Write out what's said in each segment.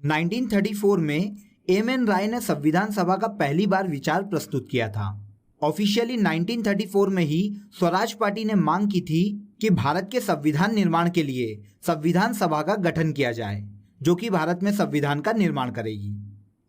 1934 में एम.एन. राय ने संविधान सभा का पहली बार विचार प्रस्तुत किया था। ऑफिशियली 1934 में ही स्वराज पार्टी ने मांग की थी कि भारत के संविधान निर्माण के लिए संविधान सभा का गठन किया जाए, जो कि भारत में संविधान का निर्माण करेगी।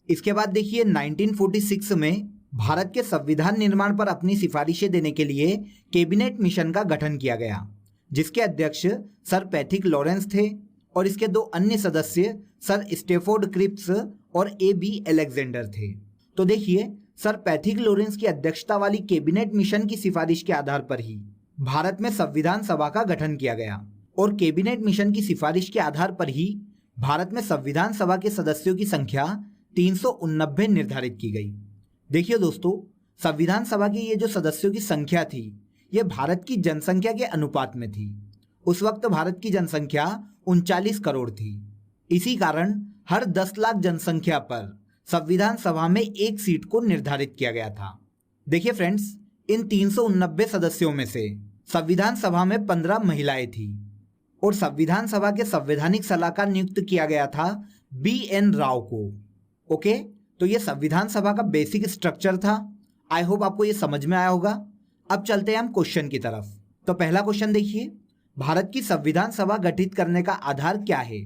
इसके बाद देखिए 1946 में भारत के संविधान निर्माण पर अपनी सिफारिशें देने के लिए कैबिनेट मिशन का गठन किया गया, जिसके अध्यक्ष सर पैथिक लॉरेंस थे और इसके दो अन्य सदस्य सर स्टेफोर्ड क्रिप्स और ए.बी. अलेक्जेंडर थे। तो देखिए सर पैथिक लॉरेंस की अध्यक्षता वाली कैबिनेट मिशन की सिफारिश के आधार पर ही भारत में संविधान सभा का गठन किया गया और कैबिनेट मिशन की सिफारिश के आधार पर ही भारत में संविधान सभा के सदस्यों की संख्या 389 निर्धारित की गई। देखिए दोस्तों, संविधान सभा की ये जो सदस्यों की संख्या थी, ये भारत की जनसंख्या के अनुपात में थी। उस वक्त भारत की जनसंख्या 39 करोड़ थी। इसी कारण हर 10 लाख जनसंख्या पर संविधान सभा में एक सीट को निर्धारित किया गया था। देखिए फ्रेंड्स, इन 389 सदस्यों में से संविधान सभा में 15 महिलाएं थी और संविधान सभा के संवैधानिक सलाहकार नियुक्त किया गया था बी.एन. राव को। ओके, तो ये संविधान सभा का बेसिक स्ट्रक्चर था। आई होप आपको ये समझ में आया होगा। अब चलते हैं हम क्वेश्चन की तरफ। तो पहला क्वेश्चन देखिए, भारत की संविधान सभा गठित करने का आधार क्या है?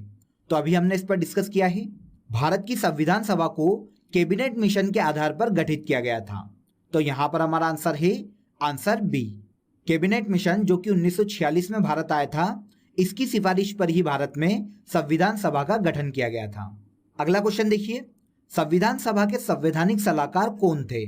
तो अभी हमने इस पर डिस्कस किया है। भारत की संविधान सभा को कैबिनेट मिशन के आधार पर गठित किया गया था। तो यहां पर हमारा आंसर है आंसर बी। कैबिनेट मिशन जो कि 1946 में भारत आया था, इसकी सिफारिश पर ही भारत में संविधान सभा का गठन किया गया था। अगला क्वेश्चन देखिए, संविधान सभा के संवैधानिक सलाहकार कौन थे?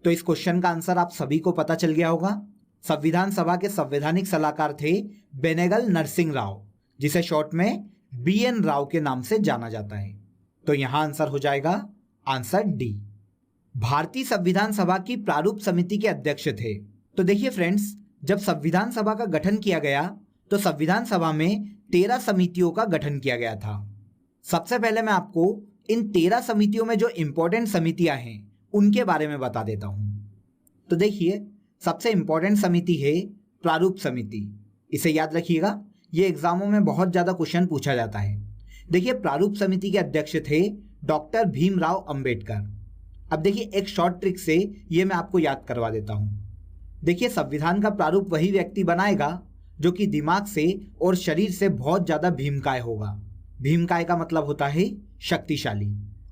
तो इस क्वेश्चन का आंसर आप सभी को पता चल गया होगा। संविधान सभा के संवैधानिक सलाहकार थे बेनेगल नरसिंह राव, जिसे शॉर्ट में बी.एन. राव के नाम से जाना जाता है। तो यहां आंसर हो जाएगा आंसर डी। भारतीय संविधान सभा की प्रारूप समिति के अध्यक्ष थे। तो देखिए फ्रेंड्स, जब संविधान सभा का गठन किया गया तो संविधान सभा में 13 समितियों का गठन किया गया था। सबसे पहले मैं आपको इन 13 समितियों में जो इंपॉर्टेंट समितियां हैं उनके बारे में बता देता हूं। तो देखिए, सबसे इंपॉर्टेंट समिति है प्रारूप समिति। इसे याद रखिएगा, ये एग्जामों में बहुत ज्यादा क्वेश्चन पूछा जाता है। देखिए, प्रारूप समिति के अध्यक्ष थे डॉक्टर भीमराव अंबेडकर। अब देखिए, एक शॉर्ट ट्रिक से ये मैं आपको याद करवा देता हूं। देखिए, संविधान का प्रारूप वही व्यक्ति बनाएगा जो कि दिमाग से और शरीर से बहुत ज्यादा भीमकाय होगा। भीमकाय का मतलब होता है शक्तिशाली।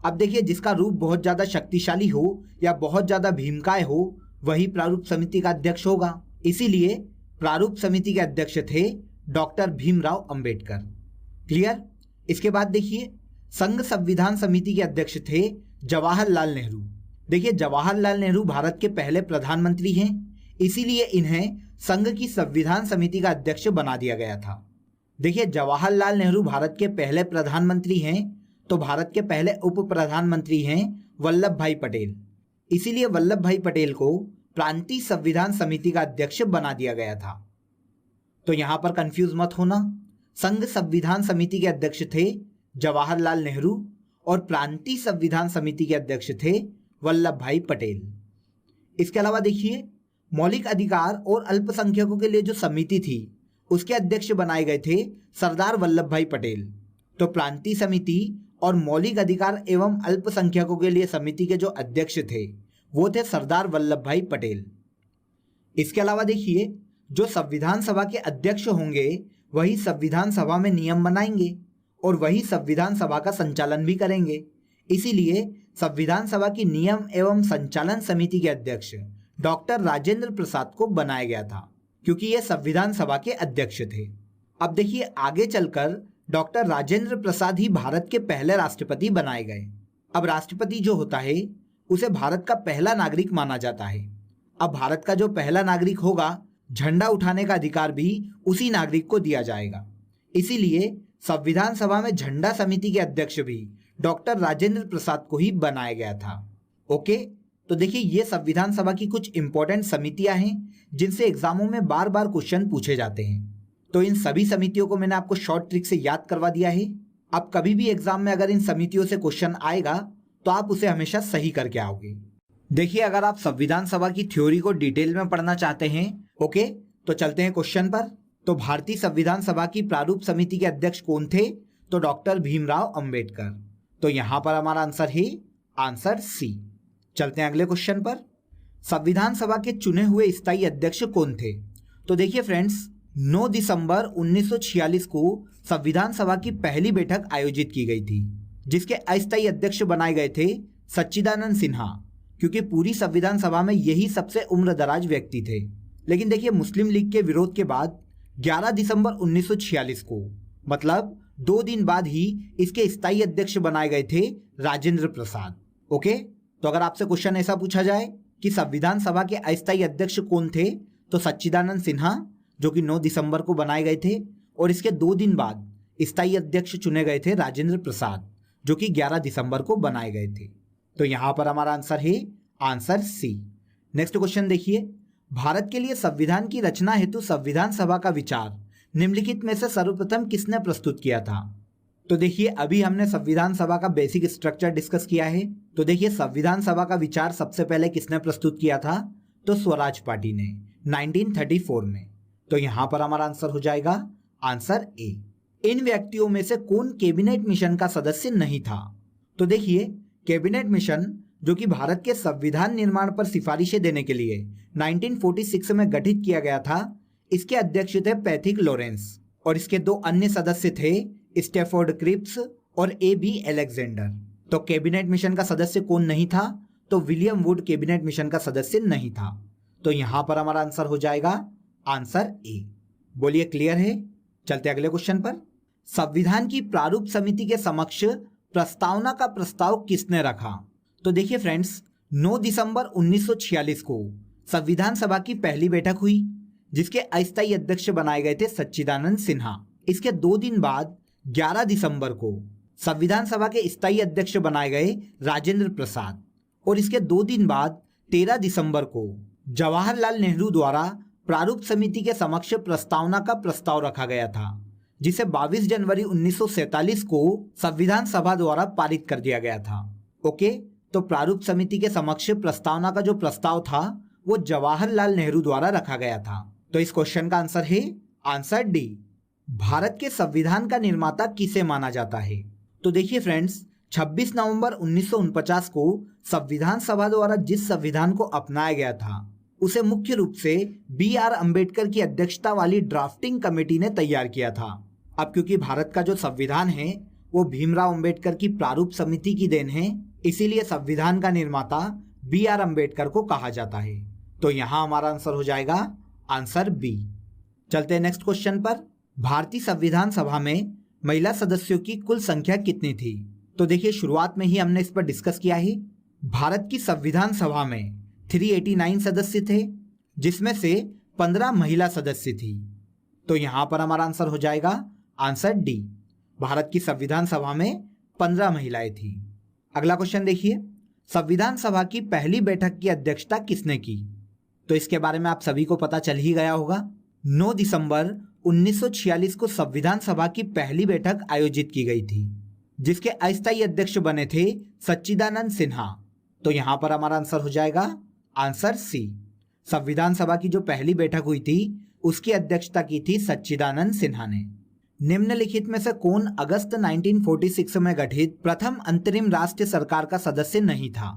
अब देखिए, जिसका रूप बहुत ज्यादा शक्तिशाली हो या बहुत ज्यादा भीमकाय हो, वही प्रारूप समिति का अध्यक्ष होगा। इसीलिए प्रारूप समिति के अध्यक्ष थे डॉक्टर भीमराव अंबेडकर। क्लियर? इसके बाद देखिए, संघ संविधान समिति के अध्यक्ष थे जवाहरलाल नेहरू। देखिए, जवाहरलाल नेहरू भारत के पहले प्रधानमंत्री हैं, इसीलिए इन्हें संघ की संविधान समिति का अध्यक्ष बना दिया गया था। देखिए, जवाहरलाल नेहरू भारत के पहले प्रधानमंत्री हैं, तो भारत के पहले उप प्रधानमंत्री हैं वल्लभ भाई पटेल। इसीलिए वल्लभ भाई पटेल को प्रांतीय संविधान समिति का अध्यक्ष बना दिया गया था। तो यहां पर कंफ्यूज मत होना, संघ संविधान समिति के अध्यक्ष थे जवाहरलाल नेहरू और प्रांतीय संविधान समिति के अध्यक्ष थे वल्लभ भाई पटेल। इसके अलावा देखिए, मौलिक अधिकार और अल्पसंख्यकों के लिए जो समिति थी उसके अध्यक्ष बनाए गए थे सरदार वल्लभ भाई पटेल। तो प्रांतीय समिति और मौलिक अधिकार एवं अल्पसंख्यकों के लिए समिति के जो अध्यक्ष थे वो थे सरदार वल्लभ भाई पटेल। इसके अलावा देखिए, जो संविधान सभा के अध्यक्ष होंगे वही संविधान सभा में नियम बनाएंगे और वही संविधान सभा का संचालन भी करेंगे। इसीलिए संविधान सभा की नियम एवं संचालन समिति के अध्यक्ष डॉक्टर राजेंद्र प्रसाद को बनाया गया था, क्योंकि ये संविधान सभा के अध्यक्ष थे। अब देखिए, आगे चलकर डॉक्टर राजेंद्र प्रसाद ही भारत के पहले राष्ट्रपति बनाए गए। अब राष्ट्रपति जो होता है उसे भारत का पहला नागरिक माना जाता है। अब भारत का जो पहला नागरिक होगा, झंडा उठाने का अधिकार भी उसी नागरिक को दिया जाएगा। इसीलिए संविधान सभा में झंडा समिति के अध्यक्ष भी डॉक्टर राजेंद्र प्रसाद को ही बनाया गया था। ओके, तो देखिए, ये संविधान सभा की कुछ इंपॉर्टेंट समितियां हैं जिनसे एग्जामों में बार बार क्वेश्चन पूछे जाते हैं। तो इन सभी समितियों को मैंने आपको शॉर्ट ट्रिक से याद करवा दिया है। अब कभी भी एग्जाम में अगर इन समितियों से क्वेश्चन आएगा तो आप उसे हमेशा सही करके आओगे। देखिए, अगर आप संविधान सभा की थ्योरी को डिटेल में पढ़ना चाहते हैं, ओके, तो चलते हैं क्वेश्चन पर। तो भारतीय संविधान सभा की प्रारूप समिति के अध्यक्ष कौन थे? तो डॉक्टर भीमराव अंबेडकर। तो यहां पर हमारा आंसर है आंसर सी। चलते हैं अगले क्वेश्चन पर। संविधान सभा के चुने हुए स्थायी अध्यक्ष कौन थे? तो देखिए फ्रेंड्स, 9 दिसंबर 1946 को संविधान सभा की पहली बैठक आयोजित की गई थी, जिसके अस्थायी अध्यक्ष बनाए गए थे सच्चिदानंद सिन्हा, क्योंकि पूरी संविधान सभा में यही सबसे उम्रदराज व्यक्ति थे। लेकिन देखिए, मुस्लिम लीग के विरोध के बाद 11 दिसंबर 1946 को, मतलब 2 दिन बाद ही इसके स्थायी अध्यक्ष बनाए गए थे राजेंद्र प्रसाद। ओके, तो अगर आपसे क्वेश्चन ऐसा पूछा जाए कि संविधान सभा के अस्थायी अध्यक्ष कौन थे, तो सच्चिदानंद सिन्हा, जो कि 9 दिसंबर को बनाए गए थे, और इसके 2 दिन बाद स्थायी अध्यक्ष चुने गए थे राजेंद्र प्रसाद, जो कि 11 दिसंबर को बनाए गए थे। तो यहां पर हमारा आंसर है आंसर सी। नेक्स्ट क्वेश्चन देखिए, भारत के लिए संविधान की रचना हेतु संविधान सभा का विचार निम्नलिखित में से सर्वप्रथम किसने प्रस्तुत किया था? तो देखिए, अभी हमने संविधान सभा का बेसिक स्ट्रक्चर डिस्कस किया है। तो देखिए, संविधान सभा का विचार सबसे पहले किसने प्रस्तुत किया था? तो स्वराज पार्टी ने 1934 में। तो यहां पर हमारा आंसर हो जाएगा आंसर ए। इन व्यक्तियों में से कौन कैबिनेट मिशन का सदस्य नहीं था? तो देखिए, कैबिनेट मिशन जो कि भारत के संविधान निर्माण पर सिफारिशें देने के लिए 1946 में गठित किया गया था, इसके अध्यक्ष थे पैथिक लॉरेंस, और इसके 2 अन्य सदस्य थे स्टैफोर्ड क्रिप्स और A.B. अलेक्जेंडर। तो कैबिनेट मिशन का सदस्य कौन नहीं था? तो विलियम वुड कैबिनेट मिशन का सदस्य नहीं था। तो यहां पर हमारा आंसर हो जाएगा आंसर ए। बोलिए, क्लियर है? चलते अगले क्वेश्चन पर। संविधान की प्रारूप समिति के समक्ष प्रस्तावना का प्रस्ताव किसने रखा? तो देखिए फ्रेंड्स, 9 दिसंबर 1946 को संविधान सभा की पहली बैठक हुई, जिसके अस्थायी अध्यक्ष बनाए गए थे सच्चिदानंद सिन्हा। इसके 2 दिन बाद 11 दिसंबर को संविधान सभा के स्थायी अध्यक्ष बनाए गए राजेंद्र प्रसाद, और इसके 2 दिन बाद 13 दिसंबर को जवाहरलाल नेहरू द्वारा प्रारूप समिति के समक्ष प्रस्तावना का प्रस्ताव रखा गया था, जिसे 22 जनवरी 1947 को संविधान सभा द्वारा पारित कर दिया गया था। ओके, तो प्रारूप समिति के समक्ष प्रस्तावना का जो प्रस्ताव था वो जवाहरलाल नेहरू द्वारा रखा गया था। तो इस क्वेश्चन का आंसर है आंसर डी। भारत के संविधान का निर्माता किसे माना जाता है? तो देखिए फ्रेंड्स, 26 नवंबर 1949 को संविधान सभा द्वारा जिस संविधान को अपनाया गया था, उसे मुख्य रूप से B.R. अम्बेडकर की अध्यक्षता वाली ड्राफ्टिंग कमेटी ने तैयार किया था। अब क्योंकि भारत का जो संविधान है वो भीमराव अम्बेडकर की प्रारूप समिति की देन है, इसीलिए संविधान का निर्माता B.R. अम्बेडकर को कहा जाता है। तो यहां हमारा आंसर हो जाएगा आंसर बी। चलते हैं नेक्स्ट क्वेश्चन पर। भारतीय संविधान सभा में महिला सदस्यों की कुल संख्या कितनी थी? तो देखिए, शुरुआत में ही हमने इस पर डिस्कस किया है। भारत की संविधान सभा में 389 सदस्य थे, जिसमें से 15 महिला सदस्य थी। तो यहां पर हमारा आंसर हो जाएगा आंसर डी। भारत की संविधान सभा में 15 महिलाएं थी। अगला क्वेश्चन देखिए, संविधान सभा की पहली बैठक की अध्यक्षता किसने की? तो इसके बारे में आप सभी को पता चल ही गया होगा। 9 दिसंबर 1946 को संविधान सभा की पहली बैठक आयोजित की गई थी, जिसके अस्थायी अध्यक्ष बने थे सच्चिदानंद सिन्हा। तो यहां पर हमारा आंसर हो जाएगा आंसर सी। संविधान सभा की जो पहली बैठक हुई थी उसकी अध्यक्षता की थी सच्चिदानंद सिन्हा ने। निम्नलिखित में से कौन अगस्त 1946 में गठित प्रथम अंतरिम राष्ट्रीय सरकार का सदस्य नहीं था?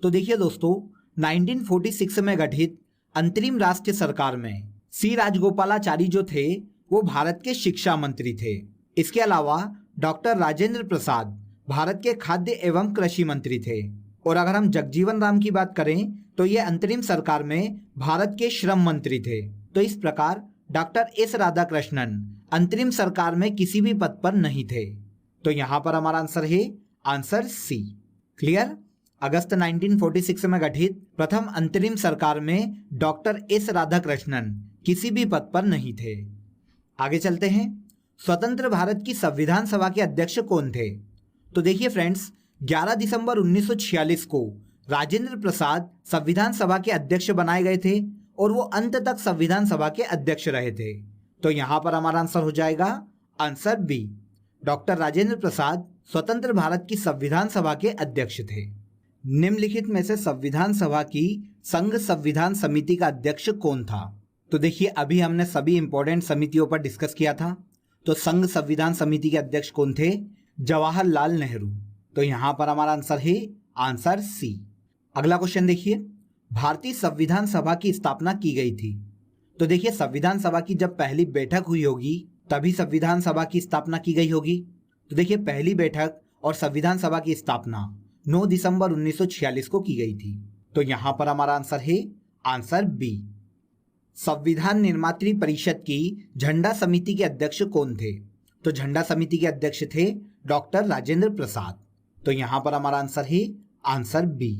तो देखिए दोस्तों, 1946 में गठित अंतरिम राष्ट्रीय सरकार में सी राजगोपालाचारी जो थे वो भारत के शिक्षा मंत्री थे। इसके अलावा डॉक्टर राजेंद्र प्रसाद भारत के खाद्य एवं कृषि मंत्री थे। और अगर हम जगजीवन राम की बात करें तो ये अंतरिम सरकार में भारत के श्रम मंत्री थे। तो इस प्रकार डॉक्टर एस राधाकृष्णन अंतरिम सरकार में किसी भी पद पर नहीं थे। तो यहां पर हमारा आंसर है आंसर सी। क्लियर? अगस्त 1946 में गठित प्रथम अंतरिम सरकार में डॉक्टर एस राधाकृष्णन किसी भी पद पर नहीं थे। आगे चलते हैं। स्वतंत्र भारत की संविधान सभा के अध्यक्ष कौन थे? तो देखिए फ्रेंड्स, 11 दिसंबर 1946 को राजेंद्र प्रसाद संविधान सभा के अध्यक्ष बनाए गए थे और वो अंत तक संविधान सभा के अध्यक्ष रहे थे। तो यहां पर हमारा आंसर हो जाएगा answer B. Doctor Rajendra Prasad स्वतंत्र भारत की संविधान सभा के अध्यक्ष थे। निम्नलिखित में से संविधान सभा की संघ संविधान समिति का अध्यक्ष कौन था? तो देखिए, अभी हमने सभी इंपॉर्टेंट समितियों पर डिस्कस किया था। तो संघ संविधान समिति के अध्यक्ष कौन थे? जवाहरलाल नेहरू। तो यहाँ पर हमारा आंसर है आंसर सी। अगला क्वेश्चन देखिए, भारतीय संविधान सभा की स्थापना की गई थी। तो देखिए, संविधान सभा की जब पहली बैठक हुई होगी तभी संविधान सभा की स्थापना की गई होगी। तो देखिए, पहली बैठक और संविधान सभा की स्थापना 9 दिसंबर 1946 को की गई थी। तो यहाँ पर हमारा आंसर है आंसर बी। संविधान निर्मात्री परिषद की झंडा समिति के अध्यक्ष कौन थे? तो झंडा समिति के अध्यक्ष थे डॉक्टर राजेंद्र प्रसाद। तो यहाँ पर हमारा आंसर है आंसर बी।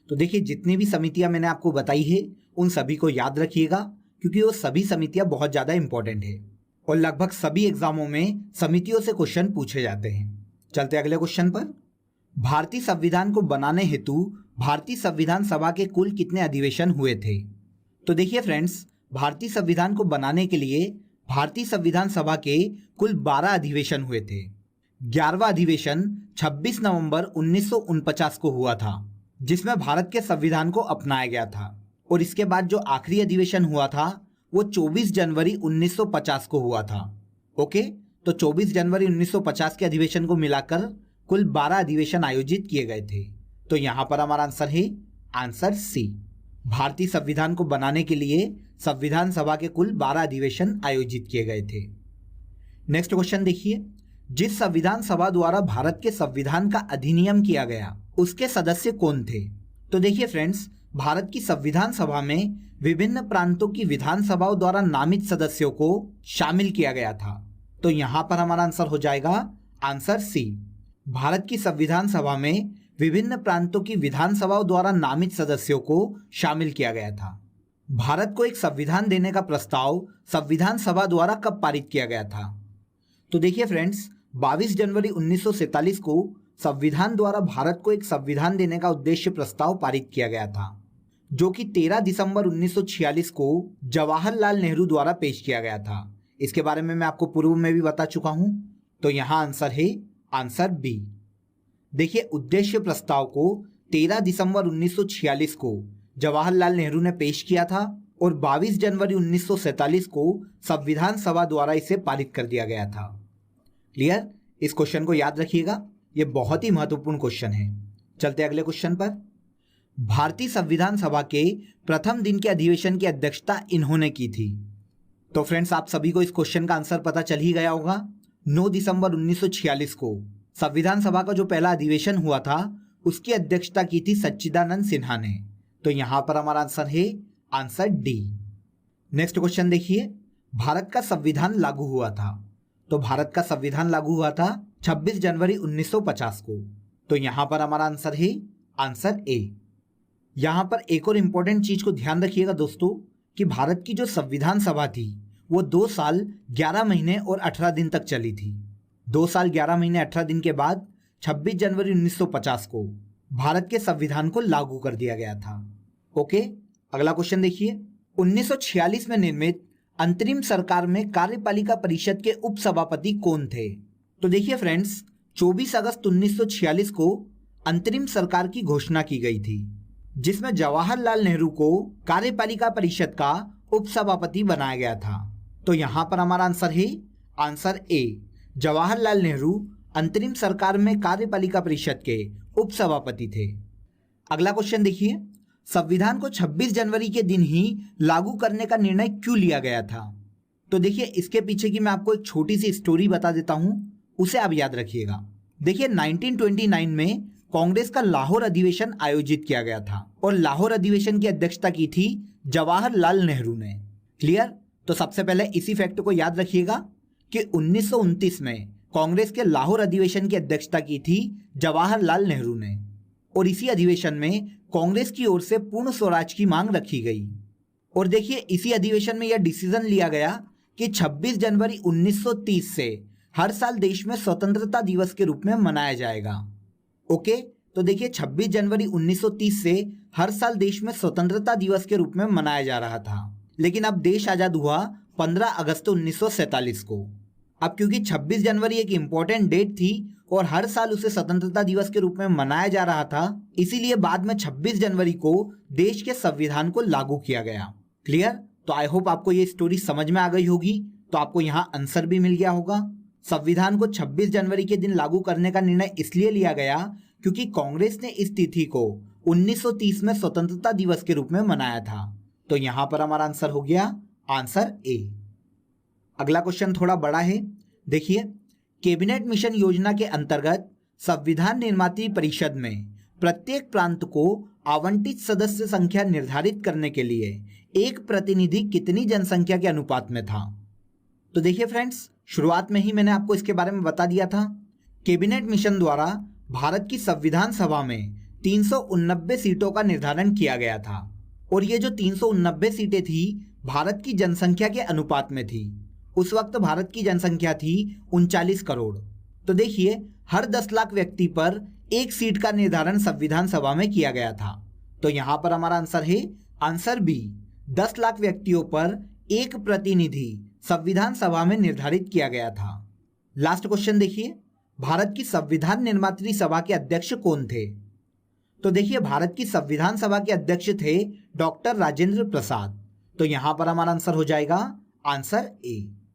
तो देखिए, जितनी भी समितियां मैंने आपको बताई है उन सभी को याद रखिएगा, क्योंकि वो सभी समितियां बहुत ज़्यादा इंपॉर्टेंट है और लगभग सभी एग्जामों में समितियों से क्वेश्चन पूछे जाते हैं। चलते अगले क्वेश्चन पर। भारतीय संविधान को बनाने हेतु भारतीय संविधान सभा के कुल कितने अधिवेशन हुए थे? तो देखिए फ्रेंड्स, भारतीय संविधान को बनाने के लिए भारतीय संविधान सभा के कुल 12 अधिवेशन हुए थे। 11वां अधिवेशन 26 नवंबर 1949 को हुआ था, जिसमें भारत के संविधान को अपनाया गया था। और इसके बाद जो आखिरी अधिवेशन हुआ था वो 24 जनवरी 1950 को हुआ था। ओके, तो 24 जनवरी 1950 के अधिवेशन को मिलाकर कुल 12 अधिवेशन आयोजित किए गए थे। तो यहाँ पर हमारा आंसर है आंसर सी। भारतीय संविधान को बनाने के लिए संविधान सभा के कुल 12 अधिवेशन आयोजित किए गए थे। नेक्स्ट क्वेश्चन देखिए, जिस संविधान सभा द्वारा भारत के संविधान का अधिनियम किया गया उसके सदस्य कौन थे? तो देखिए फ्रेंड्स, भारत की संविधान सभा में विभिन्न प्रांतों की विधानसभाओं द्वारा नामित सदस्यों को शामिल किया गया था। तो यहाँ पर हमारा आंसर हो जाएगा आंसर सी। भारत की संविधान सभा में विभिन्न प्रांतों की विधानसभाओं द्वारा नामित सदस्यों को शामिल किया गया था। भारत को एक संविधान देने का प्रस्ताव संविधान सभा द्वारा कब पारित किया गया था? तो देखिए फ्रेंड्स, 22 जनवरी 1947 को संविधान द्वारा भारत को एक संविधान देने का उद्देश्य प्रस्ताव पारित किया गया था, जो कि 13 दिसंबर 1946 को जवाहरलाल नेहरू द्वारा पेश किया गया था। इसके बारे में मैं आपको पूर्व में भी बता चुका हूं। तो यहाँ आंसर है आंसर बी। देखिए, उद्देश्य प्रस्ताव को 13 दिसंबर 1946 को जवाहरलाल नेहरू ने पेश किया था और 22 जनवरी 1947 को संविधान सभा द्वारा इसे पारित कर दिया गया था। क्लियर? इस क्वेश्चन को याद रखिएगा, ये बहुत ही महत्वपूर्ण क्वेश्चन है। चलते अगले क्वेश्चन पर। भारतीय संविधान सभा के प्रथम दिन के अधिवेशन की अध्यक्षता इन्होंने की थी। तो फ्रेंड्स, आप सभी को इस क्वेश्चन का आंसर पता चल ही गया होगा। 9 दिसंबर 1946 को संविधान सभा का जो पहला अधिवेशन हुआ था उसकी अध्यक्षता की थी सच्चिदानंद सिन्हा ने। तो यहां पर हमारा आंसर है आंसर डी। नेक्स्ट क्वेश्चन देखिए, भारत का संविधान लागू हुआ था। तो भारत का संविधान लागू हुआ था 26 जनवरी 1950 को। तो यहां पर हमारा आंसर है आंसर ए। यहां पर एक और इंपॉर्टेंट चीज को ध्यान रखिएगा दोस्तों, कि भारत की जो संविधान सभा थी वो 2 साल 11 महीने और 18 दिन तक चली थी। 2 साल 11 महीने 18 दिन के बाद 26 जनवरी 1950 को भारत के संविधान को लागू कर दिया गया था। ओके, अगला क्वेश्चन देखिए, 1946 में निर्मित अंतरिम सरकार में कार्यपालिका परिषद के उपसभापति कौन थे? तो देखिए फ्रेंड्स, 24 अगस्त 1946 को अंतरिम सरकार की घोषणा की गई थी, जिसमें जवाहरलाल नेहरू को कार्यपालिका परिषद का उपसभापति बनाया गया था। तो यहां पर हमारा आंसर है आंसर ए। जवाहरलाल नेहरू अंतरिम सरकार में कार्यपालिका परिषद के उपसभापति थे। अगला क्वेश्चन देखिए, संविधान को 26 जनवरी के दिन ही लागू करने का निर्णय क्यों लिया गया था? तो देखिए, इसके पीछे की मैं आपको एक छोटी सी स्टोरी बता देता हूं, उसे आप याद रखिएगा। देखिए, 1929 में कांग्रेस का लाहौर अधिवेशन आयोजित किया गया था और लाहौर अधिवेशन की अध्यक्षता की थी जवाहरलाल नेहरू ने। क्लियर? तो सबसे पहले इसी फैक्ट को याद रखिएगा कि 1929 में कांग्रेस के लाहौर अधिवेशन की अध्यक्षता की थी जवाहरलाल नेहरू ने और इसी अधिवेशन में कांग्रेस की ओर से पूर्ण स्वराज की मांग रखी गई। और देखिए, इसी अधिवेशन में यह डिसीजन लिया गया कि 26 जनवरी 1930 से हर साल देश में स्वतंत्रता दिवस के रूप में मनाया जाएगा। ओके, तो देखिए 26 जनवरी 1930 से हर साल देश में स्वतंत्रता दिवस के रूप में मनाया जा रहा था, लेकिन अब देश आजाद हुआ 15 अगस्त 1947 को। अब क्योंकि 26 जनवरी एक इम्पोर्टेंट डेट थी और हर साल उसे स्वतंत्रता दिवस के रूप में मनाया जा रहा था, इसीलिए बाद में 26 जनवरी को देश के संविधान को लागू किया गया। क्लियर? तो आई होप आपको ये स्टोरी समझ में आ गई होगी। तो आपको यहाँ आंसर भी मिल गया होगा। संविधान को 26 जनवरी के दिन लागू करने का निर्णय इसलिए लिया गया क्योंकि कांग्रेस ने इस तिथि को 1930 में स्वतंत्रता दिवस के रूप में मनाया था। तो यहां पर हमारा आंसर हो गया आंसर ए। अगला क्वेश्चन थोड़ा बड़ा है, देखिए। कैबिनेट मिशन योजना के अंतर्गत संविधान निर्मात्री परिषद में प्रत्येक प्रांत को आवंटित सदस्य संख्या निर्धारित करने के लिए एक प्रतिनिधि कितनी जनसंख्या के अनुपात में था? तो देखिए फ्रेंड्स, शुरुआत में ही मैंने आपको इसके बारे में बता दिया था। कैबिनेट मिशन द्वारा भारत की संविधान सभा में 389 सीटों का निर्धारण किया गया था और ये जो 389 सीटें थी भारत की जनसंख्या के अनुपात में थी। उस वक्त भारत की जनसंख्या थी 39 करोड़। तो देखिए, हर 10 लाख व्यक्ति पर एक सीट का निर्धारण संविधान सभा में किया गया था। तो यहां पर हमारा आंसर है आंसर बी, 10 लाख व्यक्तियों पर एक प्रतिनिधि संविधान सभा में निर्धारित किया गया था। लास्ट क्वेश्चन देखिए, भारत की संविधान निर्मात्री सभा के अध्यक्ष कौन थे? तो देखिए, भारत की संविधान सभा के अध्यक्ष थे डॉक्टर राजेंद्र प्रसाद। तो यहां पर हमारा आंसर हो जाएगा आंसर ए।